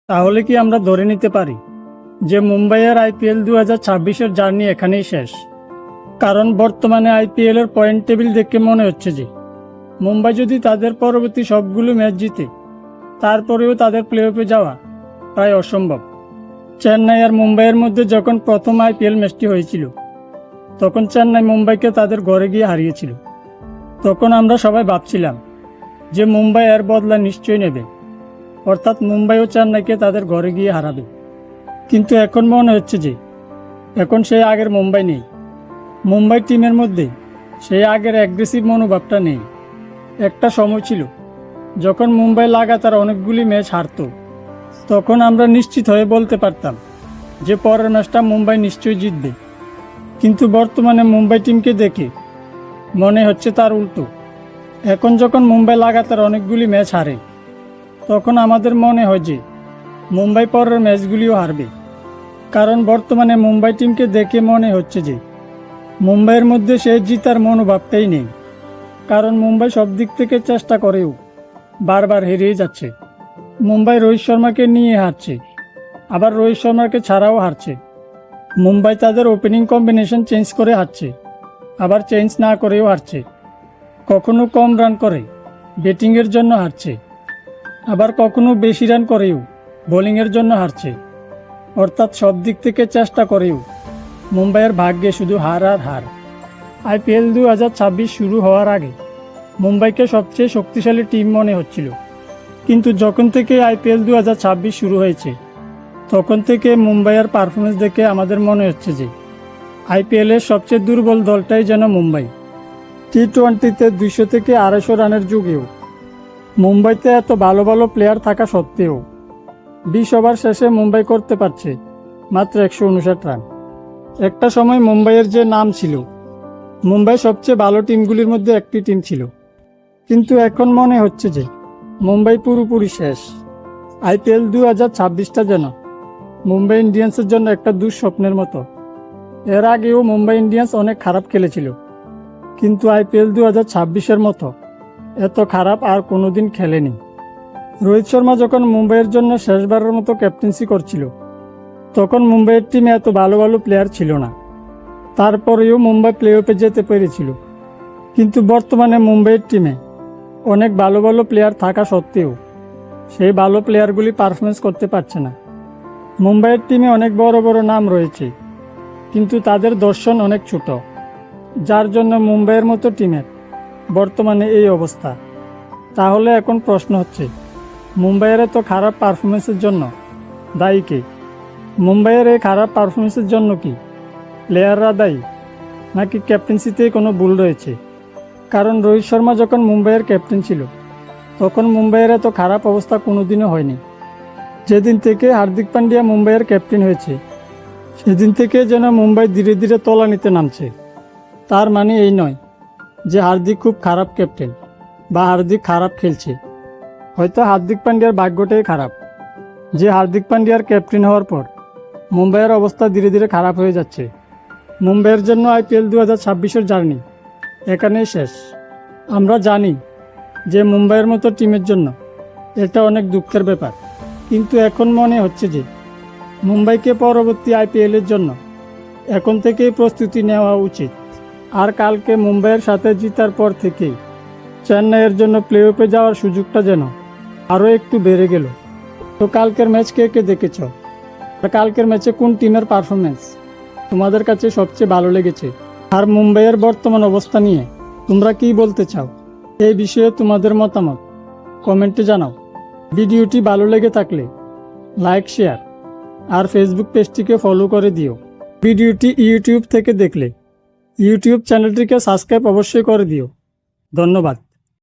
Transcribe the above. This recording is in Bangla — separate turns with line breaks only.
তাহলে কি আমরা ধরে নিতে পারি যে মুম্বাইয়ের আইপিএল 2026-এর জার্নি এখানেই শেষ? কারণ বর্তমানে আইপিএলের পয়েন্ট টেবিল দেখে মনে হচ্ছে যে মুম্বাই যদি তাদের পরবর্তী সবগুলো ম্যাচ জিতে তারপরেও তাদের প্লে অফে যাওয়া প্রায় অসম্ভব। চেন্নাই আর মুম্বাইয়ের মধ্যে যখন প্রথম আইপিএল ম্যাচটি হয়েছিল তখন চেন্নাই মুম্বাইকে তাদের ঘরে গিয়ে হারিয়েছিল। তখন আমরা সবাই ভাবছিলাম যে মুম্বাই এর বদলা নিশ্চয়ই নেবে, অর্থাৎ মুম্বাই ও চেন্নাইকে তাদের ঘরে গিয়ে হারাবে। কিন্তু এখন মনে হচ্ছে যে এখন সেই আগের মুম্বাই নেই। মুম্বাই টিমের মধ্যে সেই আগের অ্যাগ্রেসিভ মনোভাবটা নেই। একটা সময় ছিল যখন মুম্বাই লাগাতার অনেকগুলি ম্যাচ হারত, তখন আমরা নিশ্চিত হয়ে বলতে পারতাম যে পরের ম্যাচটা মুম্বাই নিশ্চয়ই জিতবে। কিন্তু বর্তমানে মুম্বাই টিমকে দেখে মনে হচ্ছে তার উল্টো। এখন যখন মুম্বাই লাগাতার অনেকগুলি ম্যাচ হারে তখন আমাদের মনে হয় যে মুম্বাই পরের ম্যাচগুলিও হারবে। কারণ বর্তমানে মুম্বাই টিমকে দেখে মনে হচ্ছে যে মুম্বাইয়ের মধ্যে সেই জিতার মনোভাবটাই নেই। কারণ মুম্বাই সব দিক থেকে চেষ্টা করেও বারবার হেরিয়ে যাচ্ছে। মুম্বাই রোহিত শর্মাকে নিয়ে হারছে, আবার রোহিত শর্মাকে ছাড়াও হারছে। মুম্বাই তাদের ওপেনিং কম্বিনেশন চেঞ্জ করে হারছে, আবার চেঞ্জ না করেও হারছে। কখনো কম রান করে ব্যাটিংয়ের জন্য হারছে, আবার কখনো বেশি রান করেও বোলিংয়ের জন্য হারছে। অর্থাৎ সব দিক থেকে চেষ্টা করেও মুম্বাইয়ের ভাগ্যে শুধু হার আর হার। আইপিএল 2026 শুরু হওয়ার আগে মুম্বাইকে সবচেয়ে শক্তিশালী টিম মনে হচ্ছিল, কিন্তু যখন থেকে আইপিএল 2026 শুরু হয়েছে তখন থেকে মুম্বাইয়ের পারফরমেন্স দেখে আমাদের মনে হচ্ছে যে আইপিএলের সবচেয়ে দুর্বল দলটাই যেন মুম্বাই। টি-20তে 200 থেকে 250 রানের যুগেও মুম্বাইতে এত ভালো ভালো প্লেয়ার থাকা সত্ত্বেও 20 ওভার শেষে মুম্বাই করতে পারছে মাত্র 159 রান। একটা সময় মুম্বাইয়ের যে নাম ছিল, মুম্বাই সবচেয়ে ভালো টিমগুলির মধ্যে একটি টিম ছিল। কিন্তু এখন মনে হচ্ছে যে মুম্বাই পুরোপুরি শেষ। আইপিএল 2026টা যেন মুম্বাই ইন্ডিয়ান্সের জন্য একটা দুঃস্বপ্নের মতো। এর আগেও মুম্বাই ইন্ডিয়ান্স অনেক খারাপ খেলেছিল, কিন্তু আইপিএল 2026-এর মতো এত খারাপ আর কোনোদিন খেলেনি। রোহিত শর্মা যখন মুম্বাইয়ের জন্য শেষবারের মতো ক্যাপ্টেন্সি করছিল তখন মুম্বাইয়ের টিমে এত ভালো ভালো প্লেয়ার ছিল না, তারপরেও মুম্বাই প্লে অফে যেতে পেরেছিল। কিন্তু বর্তমানে মুম্বাইয়ের টিমে অনেক ভালো ভালো প্লেয়ার থাকা সত্ত্বেও সেই ভালো প্লেয়ারগুলি পারফরমেন্স করতে পারছে না। মুম্বাইয়ের টিমে অনেক বড় বড় নাম রয়েছে, কিন্তু তাদের দর্শন অনেক ছোট, যার জন্য মুম্বাইয়ের মতো টিমের বর্তমানে এই অবস্থা। তাহলে এখন প্রশ্ন হচ্ছে, মুম্বাইয়ের এত খারাপ পারফরমেন্সের জন্য দায়ী কে? মুম্বাইয়ের এই খারাপ পারফরমেন্সের জন্য কি প্লেয়াররা দায়ী, নাকি ক্যাপ্টেন্সিতে কোনো ভুল রয়েছে? কারণ রোহিত শর্মা যখন মুম্বাইয়ের ক্যাপ্টেন ছিল তখন মুম্বাইয়ের এত খারাপ অবস্থা কোনোদিনও হয়নি। যেদিন থেকে হার্দিক পান্ডিয়া মুম্বাইয়ের ক্যাপ্টেন হয়েছে সেদিন থেকে যেন মুম্বাই ধীরে ধীরে তলানিতে নামছে। তার মানে এই নয় যে হার্দিক খুব খারাপ ক্যাপ্টেন বা হার্দিক খারাপ খেলছে। হয়তো হার্দিক পান্ডিয়ার ভাগ্যটাই খারাপ যে হার্দিক পান্ডিয়ার ক্যাপ্টেন হওয়ার পর মুম্বাইয়ের অবস্থা ধীরে ধীরে খারাপ হয়ে যাচ্ছে। মুম্বাইয়ের জন্য আইপিএল 2026-এর জার্নি এখানেই শেষ। আমরা জানি যে মুম্বাইয়ের মতো টিমের জন্য এটা অনেক দুঃখের ব্যাপার, কিন্তু এখন মনে হচ্ছে যে মুম্বাইকে পরবর্তী আইপিএলের জন্য এখন থেকেই প্রস্তুতি নেওয়া উচিত। আর কালকে মুম্বাইয়ের সাথে জিতার পর থেকেই চেন্নাইয়ের জন্য প্লে অফে যাওয়ার সুযোগটা যেন আরও একটু বেড়ে গেল। তো কালকের ম্যাচ কে কে দেখেছ? আর কালকের ম্যাচে কোন টিমের পারফরমেন্স তোমাদের কাছে সবচেয়ে ভালো লেগেছে? আর মুম্বাইয়ের বর্তমান অবস্থা নিয়ে তোমরা কি বলতে চাও? এই বিষয়ে তোমাদের মতামত কমেন্টে জানাও। ভিডিওটি ভালো লেগে থাকলে লাইক, শেয়ার আর ফেসবুক পেজটিকে ফলো করে দিও। ভিডিওটি ইউটিউব থেকে দেখলে ইউটিউব চ্যানেলটিকে সাবস্ক্রাইব অবশ্যই করে দিও। ধন্যবাদ।